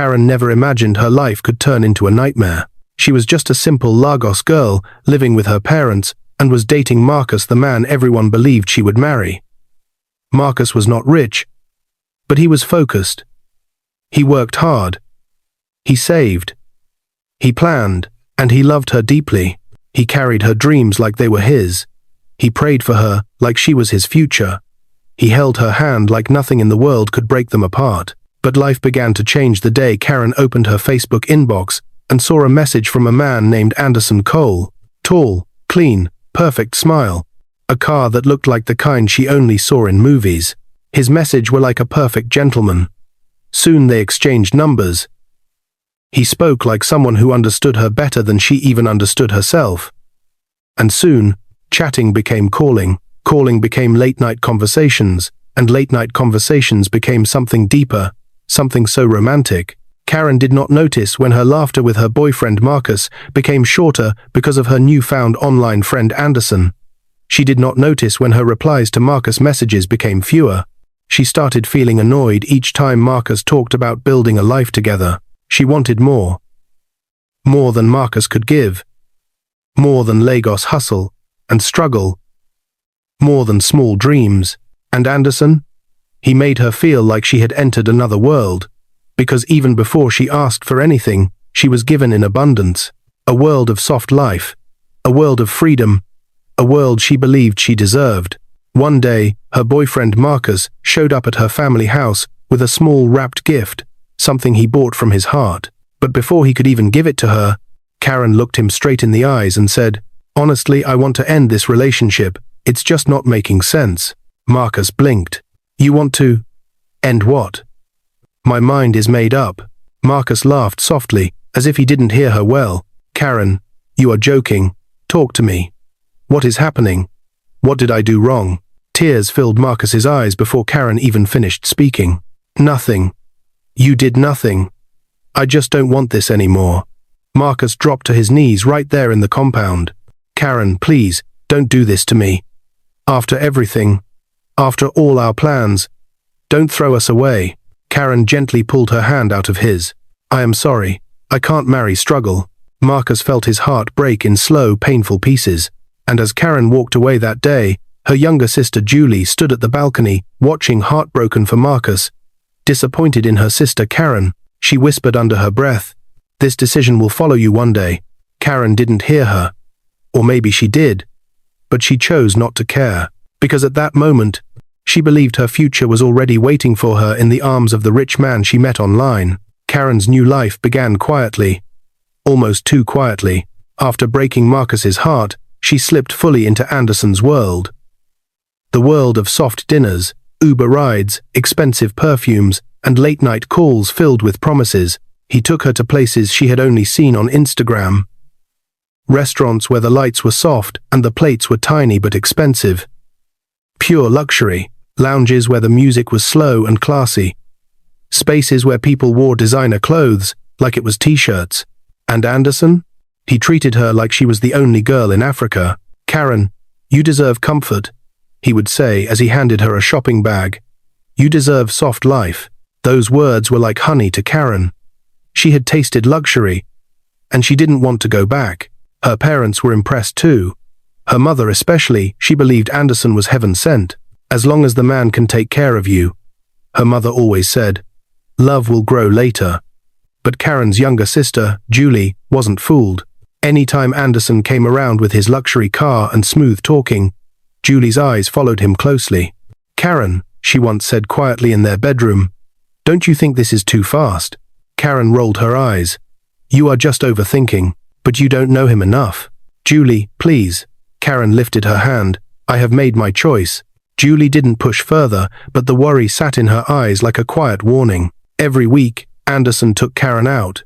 Karen never imagined her life could turn into a nightmare. She was just a simple Lagos girl living with her parents and was dating Marcus, the man everyone believed she would marry. Marcus was not rich, but he was focused. He worked hard. He saved. He planned, and he loved her deeply. He carried her dreams like they were his. He prayed for her like she was his future. He held her hand like nothing in the world could break them apart. But life began to change the day Karen opened her Facebook inbox and saw a message from a man named Anderson Cole. Tall, clean, perfect smile. A car that looked like the kind she only saw in movies. His message were like a perfect gentleman. Soon they exchanged numbers. He spoke like someone who understood her better than she even understood herself. And soon, chatting became calling, calling became late-night conversations, and late-night conversations became something deeper, something so romantic. Karen did not notice when her laughter with her boyfriend Marcus became shorter because of her newfound online friend Anderson. She did not notice when her replies to Marcus' messages became fewer. She started feeling annoyed each time Marcus talked about building a life together. She wanted more. More than Marcus could give. More than Lagos hustle and struggle. More than small dreams. And Anderson? He made her feel like she had entered another world, because even before she asked for anything, she was given in abundance. A world of soft life. A world of freedom. A world she believed she deserved. One day, her boyfriend Marcus showed up at her family house with a small wrapped gift, something he bought from his heart. But before he could even give it to her, Karen looked him straight in the eyes and said, "Honestly, I want to end this relationship. It's just not making sense." Marcus blinked. "You want to? End what?" "My mind is made up." Marcus laughed softly, as if he didn't hear her well. "Karen, you are joking. Talk to me. What is happening? What did I do wrong?" Tears filled Marcus's eyes before Karen even finished speaking. "Nothing. You did nothing. I just don't want this anymore." Marcus dropped to his knees right there in the compound. "Karen, please, don't do this to me. After everything, after all our plans, don't throw us away." Karen gently pulled her hand out of his. "I am sorry. I can't marry struggle." Marcus felt his heart break in slow, painful pieces. And as Karen walked away that day, her younger sister Julie stood at the balcony, watching, heartbroken for Marcus. Disappointed in her sister Karen, she whispered under her breath, "This decision will follow you one day." Karen didn't hear her. Or maybe she did. But she chose not to care. Because at that moment, she believed her future was already waiting for her in the arms of the rich man she met online. Karen's new life began quietly. Almost too quietly. After breaking Marcus's heart, she slipped fully into Anderson's world. The world of soft dinners, Uber rides, expensive perfumes, and late-night calls filled with promises. He took her to places she had only seen on Instagram. Restaurants where the lights were soft and the plates were tiny but expensive. Pure luxury. Lounges where the music was slow and classy. Spaces where people wore designer clothes, like it was t-shirts. And Anderson? He treated her like she was the only girl in Africa. "Karen, you deserve comfort," he would say as he handed her a shopping bag. "You deserve soft life." Those words were like honey to Karen. She had tasted luxury, and she didn't want to go back. Her parents were impressed too. Her mother especially. She believed Anderson was heaven sent. "As long as the man can take care of you," her mother always said, "love will grow later." But Karen's younger sister, Julie, wasn't fooled. Anytime Anderson came around with his luxury car and smooth talking, Julie's eyes followed him closely. "Karen," she once said quietly in their bedroom, "don't you think this is too fast?" Karen rolled her eyes. "You are just overthinking, but you don't know him enough." "Julie, please." Karen lifted her hand. "I have made my choice." Julie didn't push further, but the worry sat in her eyes like a quiet warning. Every week, Anderson took Karen out.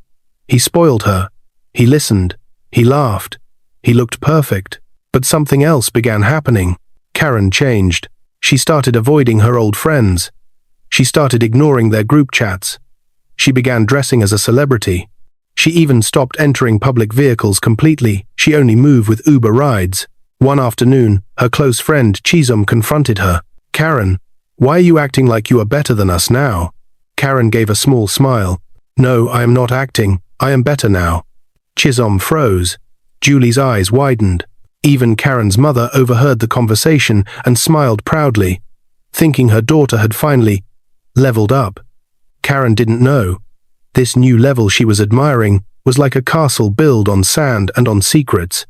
He spoiled her. He listened. He laughed. He looked perfect. But something else began happening. Karen changed. She started avoiding her old friends. She started ignoring their group chats. She began dressing as a celebrity. She even stopped entering public vehicles completely. She only moved with Uber rides. One afternoon, her close friend Chisom confronted her. "Karen, why are you acting like you are better than us now?" Karen gave a small smile. No, I am not acting. I am better now. Chisholm froze. Julie's eyes widened. Even Karen's mother overheard the conversation and smiled proudly, thinking her daughter had finally leveled up. Karen didn't know. This new level she was admiring was like a castle built on sand and on secrets.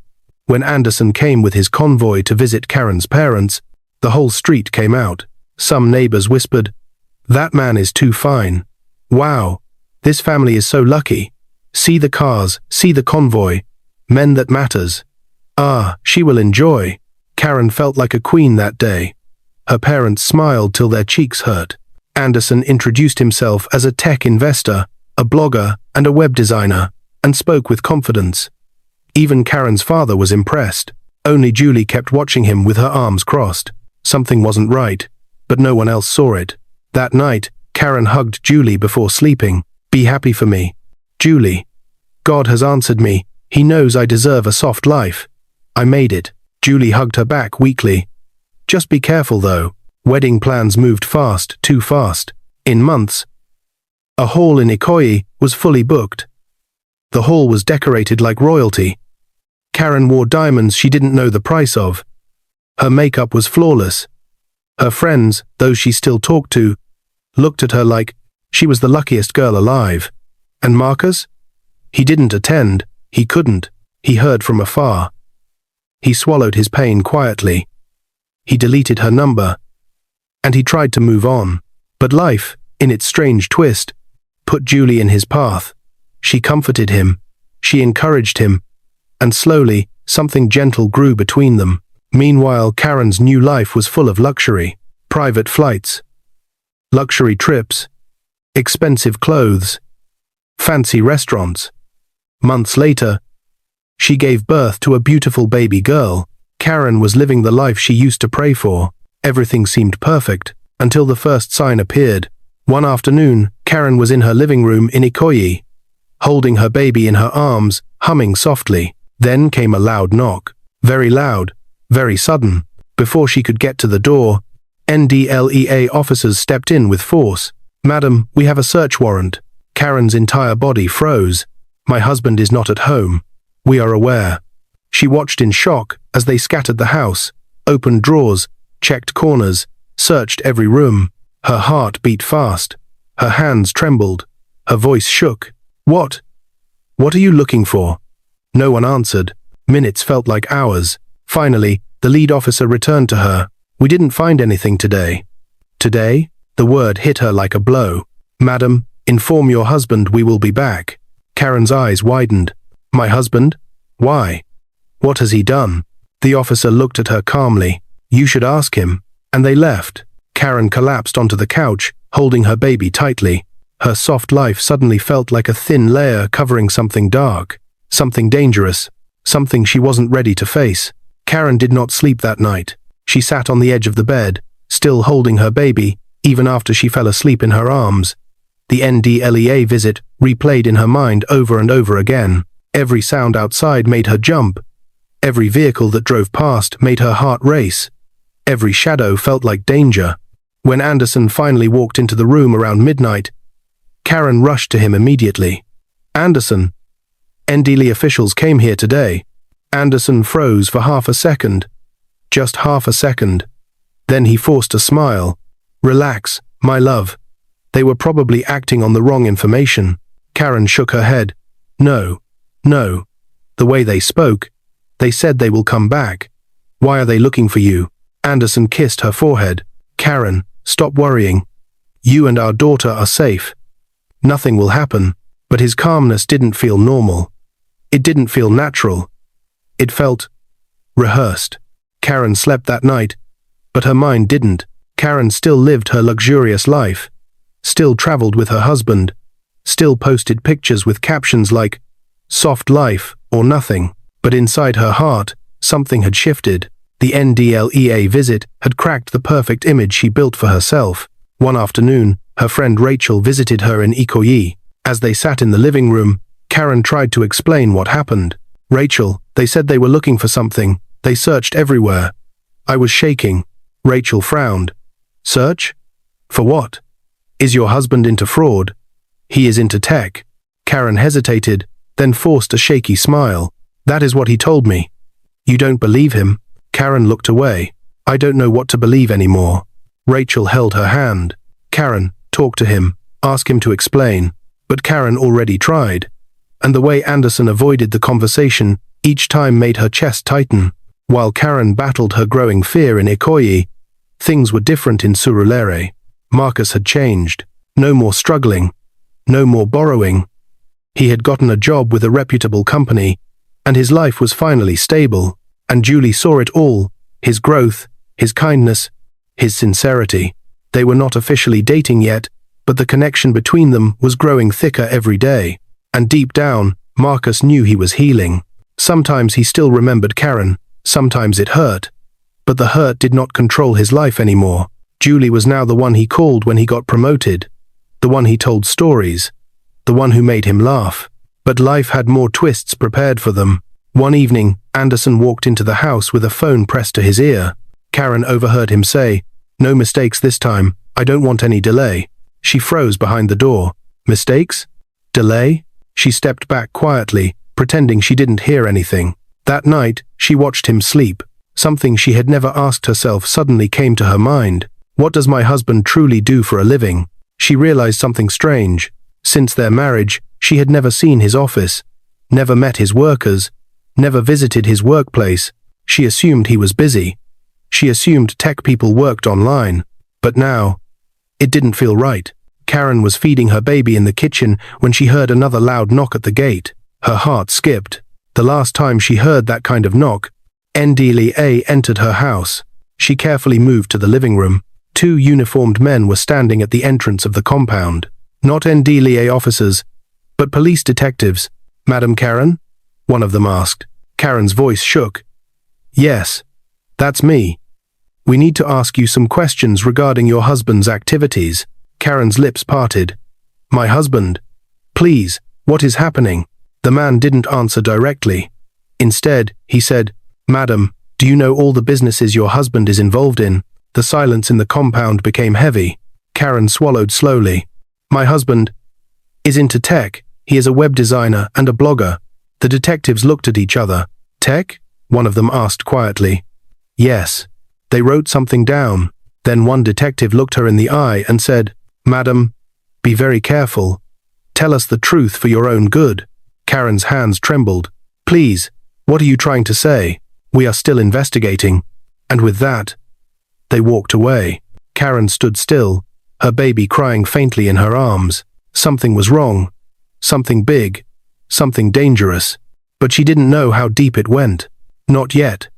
When Anderson came with his convoy to visit Karen's parents, the whole street came out. Some neighbors whispered, "That man is too fine. Wow, this family is so lucky. See the cars, see the convoy. Men that matters. Ah, she will enjoy." Karen felt like a queen that day. Her parents smiled till their cheeks hurt. Anderson introduced himself as a tech investor, a blogger, and a web designer, and spoke with confidence. Even Karen's father was impressed. Only Julie kept watching him with her arms crossed. Something wasn't right, but no one else saw it. That night, Karen hugged Julie before sleeping. "Be happy for me, Julie. God has answered me. He knows I deserve a soft life. I made it." Julie hugged her back weakly. "Just be careful though." Wedding plans moved fast, too fast. In months, a hall in Ikoyi was fully booked. The hall was decorated like royalty. Karen wore diamonds she didn't know the price of. Her makeup was flawless. Her friends, those she still talked to, looked at her like she was the luckiest girl alive. And Marcus? He didn't attend. He couldn't. He heard from afar. He swallowed his pain quietly. He deleted her number. And he tried to move on. But life, in its strange twist, put Julie in his path. She comforted him. She encouraged him. And slowly, something gentle grew between them. Meanwhile, Karen's new life was full of luxury. Private flights, luxury trips, expensive clothes, fancy restaurants. Months later, she gave birth to a beautiful baby girl. Karen was living the life she used to pray for. Everything seemed perfect, until the first sign appeared. One afternoon, Karen was in her living room in Ikoyi, holding her baby in her arms, humming softly. Then came a loud knock. Very loud, very sudden. Before she could get to the door, NDLEA officers stepped in with force. "Madam, we have a search warrant." Karen's entire body froze. "My husband is not at home. We are aware." She watched in shock as they scattered the house, opened drawers, checked corners, searched every room. Her heart beat fast. Her hands trembled. Her voice shook. What are you looking for?" No one answered. Minutes felt like hours. Finally, the lead officer returned to her. "We didn't find anything today." "Today?" The word hit her like a blow. "Madam, inform your husband we will be back." Karen's eyes widened. "My husband? Why? What has he done?" The officer looked at her calmly. "You should ask him." And they left. Karen collapsed onto the couch, holding her baby tightly. Her soft life suddenly felt like a thin layer covering something dark, something dangerous, something she wasn't ready to face. Karen did not sleep that night. She sat on the edge of the bed, still holding her baby, even after she fell asleep in her arms. The NDLEA visit replayed in her mind over and over again. Every sound outside made her jump. Every vehicle that drove past made her heart race. Every shadow felt like danger. When Anderson finally walked into the room around midnight, Karen rushed to him immediately. "Anderson, NDLEA officials came here today." Anderson froze for half a second. Just half a second. Then he forced a smile. "Relax, my love. They were probably acting on the wrong information." Karen shook her head. No. The way they spoke, they said they will come back. Why are they looking for you?" Anderson kissed her forehead. "Karen, stop worrying. You and our daughter are safe. Nothing will happen." But his calmness didn't feel normal. It didn't feel natural. It felt rehearsed. Karen slept that night, but her mind didn't. Karen still lived her luxurious life, still traveled with her husband, still posted pictures with captions like, "Soft life" or "nothing." But inside her heart, something had shifted. The NDLEA visit had cracked the perfect image she built for herself. One afternoon, her friend Rachel visited her in Ikoyi. As they sat in the living room, Karen tried to explain what happened. "Rachel, they said they were looking for something. They searched everywhere." I was shaking. Rachel frowned. "Search? For what? Is your husband into fraud?" He is into tech. Karen hesitated, then forced a shaky smile. That is what he told me. You don't believe him? Karen looked away. I don't know what to believe anymore. Rachel held her hand. Karen, talk to him. Ask him to explain. But Karen already tried. And the way Anderson avoided the conversation each time made her chest tighten. While Karen battled her growing fear in Ikoyi, things were different in Surulere. Marcus had changed. No more struggling. No more borrowing. He had gotten a job with a reputable company, and his life was finally stable. And Julie saw it all, his growth, his kindness, his sincerity. They were not officially dating yet, but the connection between them was growing thicker every day. And deep down, Marcus knew he was healing. Sometimes he still remembered Karen, sometimes it hurt. But the hurt did not control his life anymore. Julie was now the one he called when he got promoted, the one he told stories, the one who made him laugh. But life had more twists prepared for them. One evening, Anderson walked into the house with a phone pressed to his ear. Karen overheard him say, "No mistakes this time. I don't want any delay." She froze behind the door. Mistakes? Delay? She stepped back quietly, pretending she didn't hear anything. That night, she watched him sleep. Something she had never asked herself suddenly came to her mind. What does my husband truly do for a living? She realized something strange. Since their marriage, she had never seen his office, never met his workers, never visited his workplace. She assumed he was busy. She assumed tech people worked online. But now, it didn't feel right. Karen was feeding her baby in the kitchen when she heard another loud knock at the gate. Her heart skipped. The last time she heard that kind of knock, NDLEA entered her house. She carefully moved to the living room. Two uniformed men were standing at the entrance of the compound. Not NDLEA officers, but police detectives. "Madam Karen?" one of them asked. Karen's voice shook. "Yes, that's me. We need to ask you some questions regarding your husband's activities." Karen's lips parted. "My husband? Please, what is happening?" The man didn't answer directly. Instead, he said, "Madam, do you know all the businesses your husband is involved in?" The silence in the compound became heavy. Karen swallowed slowly. "My husband is into tech. He is a web designer and a blogger." The detectives looked at each other. "Tech?" one of them asked quietly. "Yes." They wrote something down. Then one detective looked her in the eye and said, "Madam, be very careful. Tell us the truth for your own good." Karen's hands trembled. "Please, what are you trying to say? We are still investigating." And with that, they walked away. Karen stood still, her baby crying faintly in her arms. Something was wrong. Something big. Something dangerous. But she didn't know how deep it went. Not yet.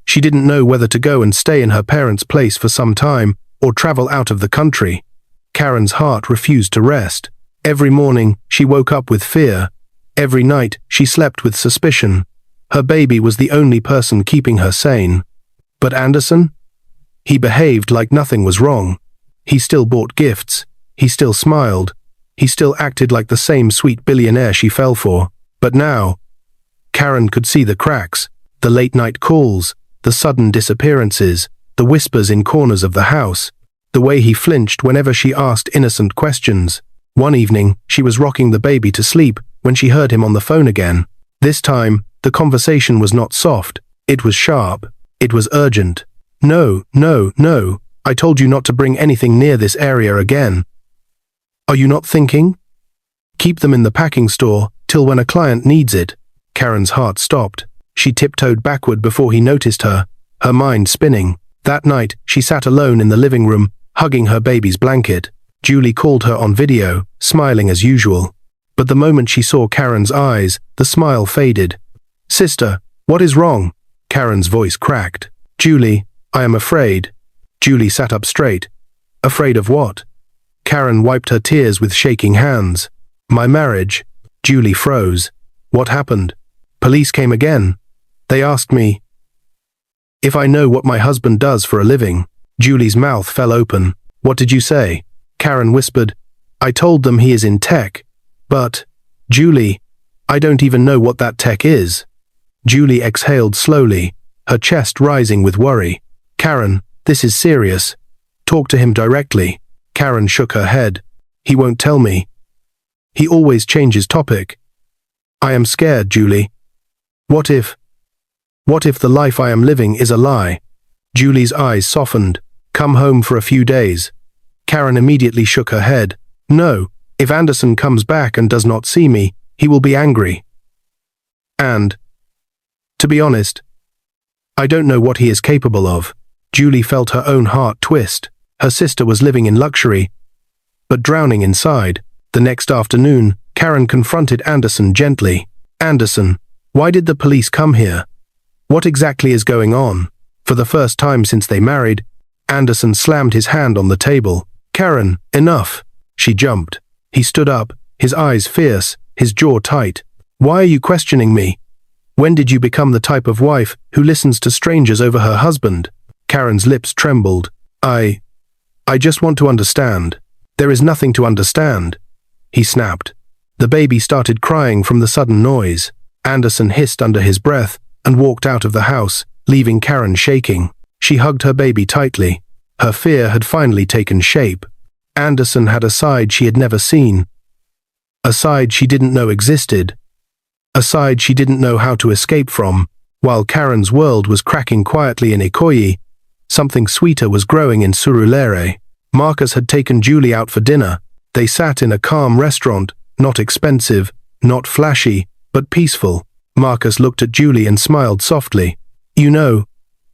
She didn't know whether to go and stay in her parents' place for some time or travel out of the country. Karen's heart refused to rest. Every morning, she woke up with fear. Every night, she slept with suspicion. Her baby was the only person keeping her sane. But Anderson? He behaved like nothing was wrong. He still bought gifts. He still smiled. He still acted like the same sweet billionaire she fell for. But now, Karen could see the cracks, the late-night calls, the sudden disappearances, the whispers in corners of the house, the way he flinched whenever she asked innocent questions. One evening, she was rocking the baby to sleep when she heard him on the phone again. This time, the conversation was not soft. It was sharp. It was urgent. "No, no, no. I told you not to bring anything near this area again. Are you not thinking? Keep them in the packing store till when a client needs it." Karen's heart stopped. She tiptoed backward before he noticed her, her mind spinning. That night, she sat alone in the living room, hugging her baby's blanket. Julie called her on video, smiling as usual. But the moment she saw Karen's eyes, the smile faded. "Sister, what is wrong?" Karen's voice cracked. "Julie, I am afraid." Julie sat up straight. "Afraid of what?" Karen wiped her tears with shaking hands. "My marriage." Julie froze. "What happened?" "Police came again. They asked me if I know what my husband does for a living." Julie's mouth fell open. "What did you say?" Karen whispered, "I told them he is in tech. But, Julie, I don't even know what that tech is." Julie exhaled slowly, her chest rising with worry. "Karen, this is serious. Talk to him directly." Karen shook her head. "He won't tell me." He always changes topic. I am scared, Julie. What if the life I am living is a lie? Julie's eyes softened. Come home for a few days. Karen immediately shook her head. No, if Anderson comes back and does not see me, he will be angry. And, to be honest, I don't know what he is capable of. Julie felt her own heart twist. Her sister was living in luxury, but drowning inside. The next afternoon, Karen confronted Anderson gently. Anderson, why did the police come here? What exactly is going on? For the first time since they married, Anderson slammed his hand on the table. Karen, enough. She jumped. He stood up, his eyes fierce, his jaw tight. Why are you questioning me? When did you become the type of wife who listens to strangers over her husband? Karen's lips trembled. I just want to understand. There is nothing to understand. He snapped. The baby started crying from the sudden noise. Anderson hissed under his breath and walked out of the house, leaving Karen shaking. She hugged her baby tightly. Her fear had finally taken shape. Anderson had a side she had never seen. A side she didn't know existed. A side she didn't know how to escape from. While Karen's world was cracking quietly in Ikoyi, something sweeter was growing in Surulere. Marcus had taken Julie out for dinner. They sat in a calm restaurant, not expensive, not flashy, but peaceful. Marcus looked at Julie and smiled softly. You know,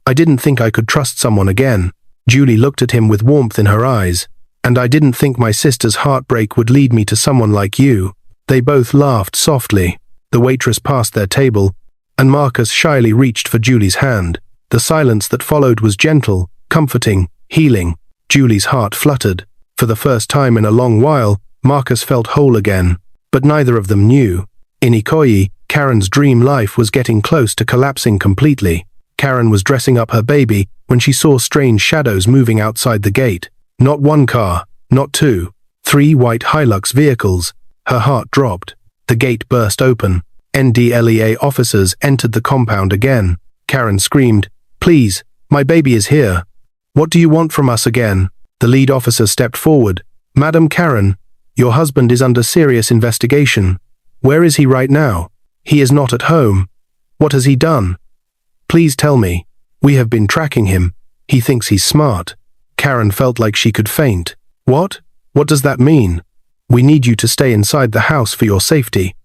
I didn't think I could trust someone again. Julie looked at him with warmth in her eyes. And I didn't think my sister's heartbreak would lead me to someone like you. They both laughed softly. The waitress passed their table, and Marcus shyly reached for Julie's hand. The silence that followed was gentle, comforting, healing. Julie's heart fluttered. For the first time in a long while, Marcus felt whole again. But neither of them knew. In Ikoyi, Karen's dream life was getting close to collapsing completely. Karen was dressing up her baby when she saw strange shadows moving outside the gate. Not one car, not two, 3 white Hilux vehicles. Her heart dropped. The gate burst open. NDLEA officers entered the compound again. Karen screamed, Please, my baby is here. What do you want from us again? The lead officer stepped forward. Madam Karen, your husband is under serious investigation. Where is he right now? He is not at home. What has he done? Please tell me. We have been tracking him. He thinks he's smart. Karen felt like she could faint. What? What does that mean? We need you to stay inside the house for your safety.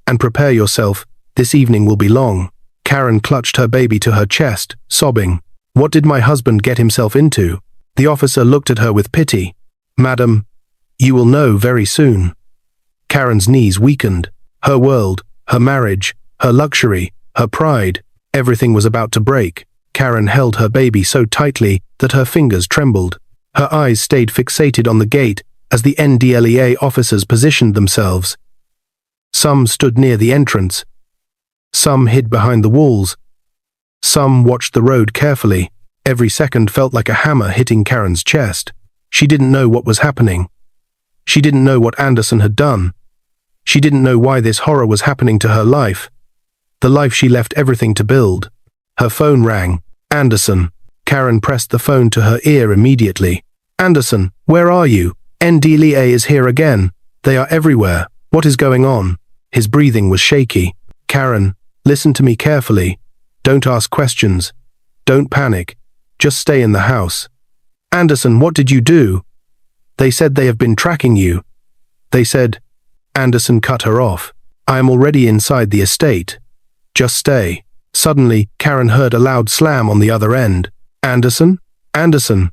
And prepare yourself. This evening will be long. Karen clutched her baby to her chest, sobbing. What did my husband get himself into? The officer looked at her with pity. Madam, you will know very soon. Karen's knees weakened. Her world, her marriage, her luxury, her pride, everything was about to break. Karen held her baby so tightly that her fingers trembled. Her eyes stayed fixated on the gate as the NDLEA officers positioned themselves. Some stood near the entrance. Some hid behind the walls. Some watched the road carefully. Every second felt like a hammer hitting Karen's chest. She didn't know what was happening. She didn't know what Anderson had done. She didn't know why this horror was happening to her life. The life she left everything to build. Her phone rang. Anderson. Karen pressed the phone to her ear immediately. Anderson, where are you? NDLEA is here again. They are everywhere. What is going on? His breathing was shaky. Karen, listen to me carefully. Don't ask questions. Don't panic. Just stay in the house. Anderson, what did you do? They said they have been tracking you. They said... Anderson cut her off. I am already inside the estate. Just stay. Suddenly, Karen heard a loud slam on the other end. Anderson? Anderson.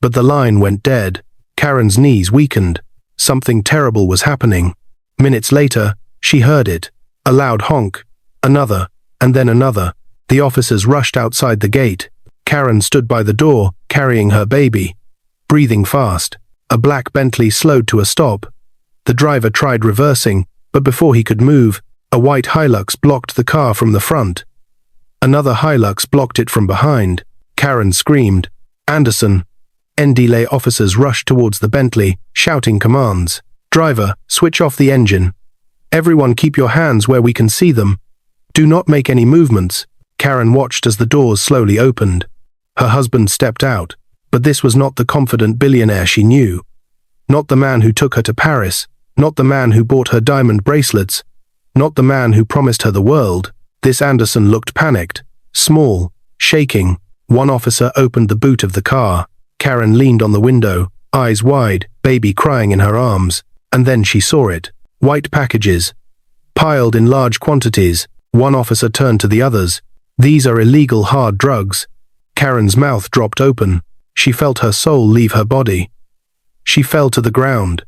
But the line went dead. Karen's knees weakened. Something terrible was happening. Minutes later, she heard it. A loud honk. Another. And then another. The officers rushed outside the gate. Karen stood by the door, carrying her baby. Breathing fast. A black Bentley slowed to a stop. The driver tried reversing, but before he could move, a white Hilux blocked the car from the front. Another Hilux blocked it from behind. Karen screamed. Anderson. NDLEA officers rushed towards the Bentley, shouting commands. Driver, switch off the engine. Everyone keep your hands where we can see them. Do not make any movements. Karen watched as the doors slowly opened. Her husband stepped out, but this was not the confident billionaire she knew. Not the man who took her to Paris. Not the man who bought her diamond bracelets. Not the man who promised her the world. This Anderson looked panicked, small, shaking. One officer opened the boot of the car. Karen leaned on the window, eyes wide, baby crying in her arms. And then she saw it. White packages, piled in large quantities. One officer turned to the others. These are illegal hard drugs. Karen's mouth dropped open. She felt her soul leave her body. She fell to the ground.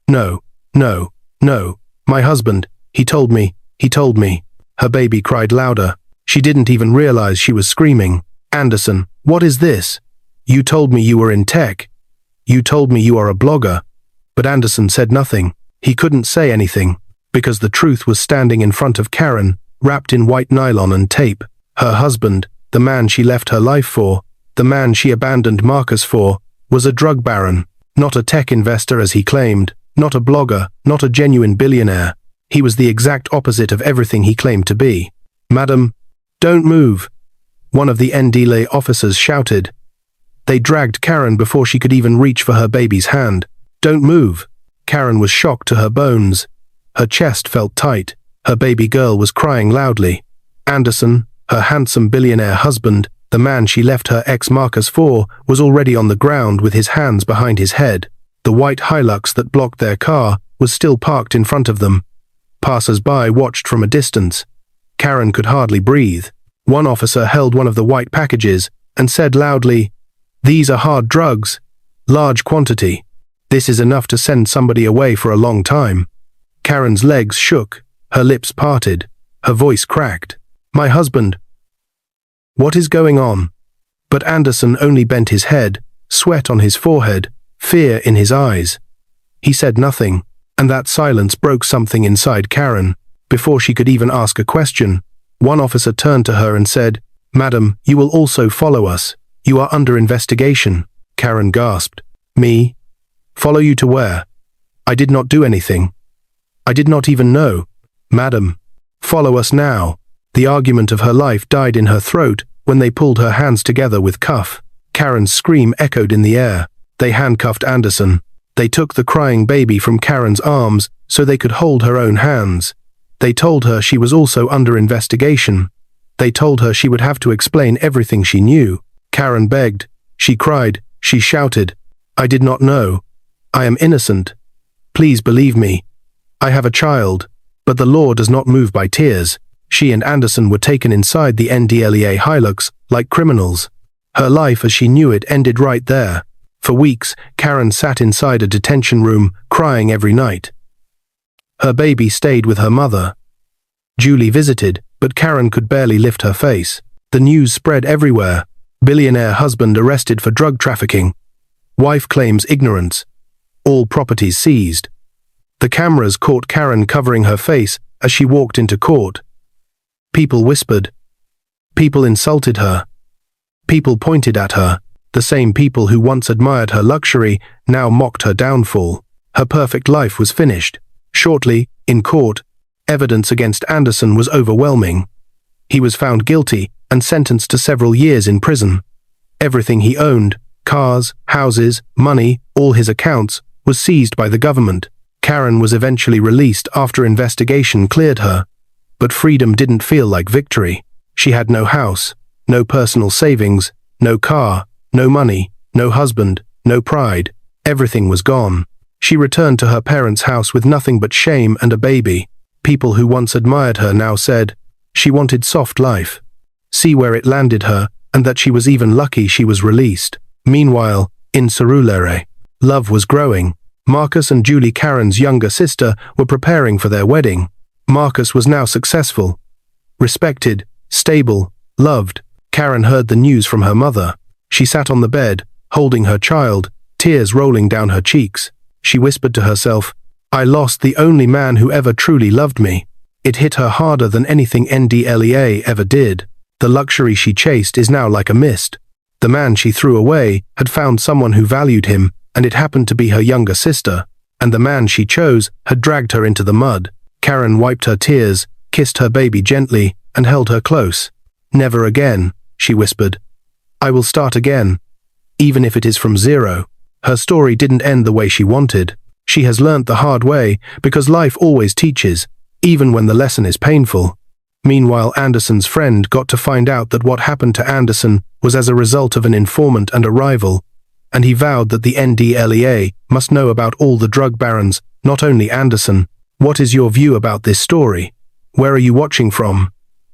No, no, no. My husband, he told me. Her baby cried louder. She didn't even realize she was screaming. Anderson, what is this? You told me you were in tech. You told me you are a blogger. But Anderson said nothing. He couldn't say anything, because the truth was standing in front of Karen, wrapped in white nylon and tape. Her husband, the man she left her life for, the man she abandoned Marcus for, was a drug baron, not a tech investor as he claimed, not a blogger, not a genuine billionaire. He was the exact opposite of everything he claimed to be. Madam, don't move, one of the NDLEA officers shouted. They dragged Karen before she could even reach for her baby's hand. Don't move. Karen was shocked to her bones. Her chest felt tight. Her baby girl was crying loudly. Anderson, her handsome billionaire husband, the man she left her ex Marcus for, was already on the ground with his hands behind his head. The white Hilux that blocked their car was still parked in front of them. Passers-by watched from a distance. Karen could hardly breathe. One officer held one of the white packages and said loudly, "These are hard drugs. Large quantity. This is enough to send somebody away for a long time." Karen's legs shook, her lips parted, her voice cracked. "My husband." "What is going on?" But Anderson only bent his head, sweat on his forehead, fear in his eyes. He said nothing, and that silence broke something inside Karen. Before she could even ask a question, one officer turned to her and said, "Madam, you will also follow us. You are under investigation." Karen gasped. "Me? Follow you to where? I did not do anything. I did not even know." "Madam, follow us now." The argument of her life died in her throat when they pulled her hands together with cuff. Karen's scream echoed in the air. They handcuffed Anderson. They took the crying baby from Karen's arms so they could hold her own hands. They told her she was also under investigation. They told her she would have to explain everything she knew. Karen begged. She cried. She shouted, "I did not know. I am innocent. Please believe me. I have a child." But the law does not move by tears. She and Anderson were taken inside the NDLEA Hilux like criminals. Her life as she knew it ended right there. For weeks, Karen sat inside a detention room, crying every night. Her baby stayed with her mother. Julie visited, but Karen could barely lift her face. The news spread everywhere. Billionaire husband arrested for drug trafficking. Wife claims ignorance. All properties seized. The cameras caught Karen covering her face as she walked into court. People whispered. People insulted her. People pointed at her. The same people who once admired her luxury now mocked her downfall. Her perfect life was finished. Shortly, in court, evidence against Anderson was overwhelming. He was found guilty and sentenced to several years in prison. Everything he owned, cars, houses, money, all his accounts, was seized by the government. Karen was eventually released after investigation cleared her. But freedom didn't feel like victory. She had no house, no personal savings, no car, no money, no husband, no pride. Everything was gone. She returned to her parents' house with nothing but shame and a baby. People who once admired her now said she wanted soft life. See where it landed her, and that she was even lucky she was released. Meanwhile, in Surulere, love was growing. Marcus and Julie, Karen's younger sister, were preparing for their wedding. Marcus was now successful, respected, stable, loved. Karen heard the news from her mother. She sat on the bed, holding her child, tears rolling down her cheeks. She whispered to herself, "I lost the only man who ever truly loved me." It hit her harder than anything NDLEA ever did. The luxury she chased is now like a mist. The man she threw away had found someone who valued him, and it happened to be her younger sister. And the man she chose had dragged her into the mud. Karen wiped her tears, kissed her baby gently, and held her close. "Never again," she whispered. "I will start again, even if it is from zero." Her story didn't end the way she wanted. She has learnt the hard way because life always teaches, even when the lesson is painful. Meanwhile, Anderson's friend got to find out that what happened to Anderson was as a result of an informant and a rival, and he vowed that the NDLEA must know about all the drug barons, not only Anderson. What is your view about this story? Where are you watching from?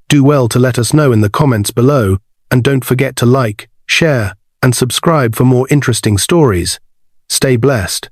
Do well to let us know in the comments below, and don't forget to like, share, and subscribe for more interesting stories. Stay blessed.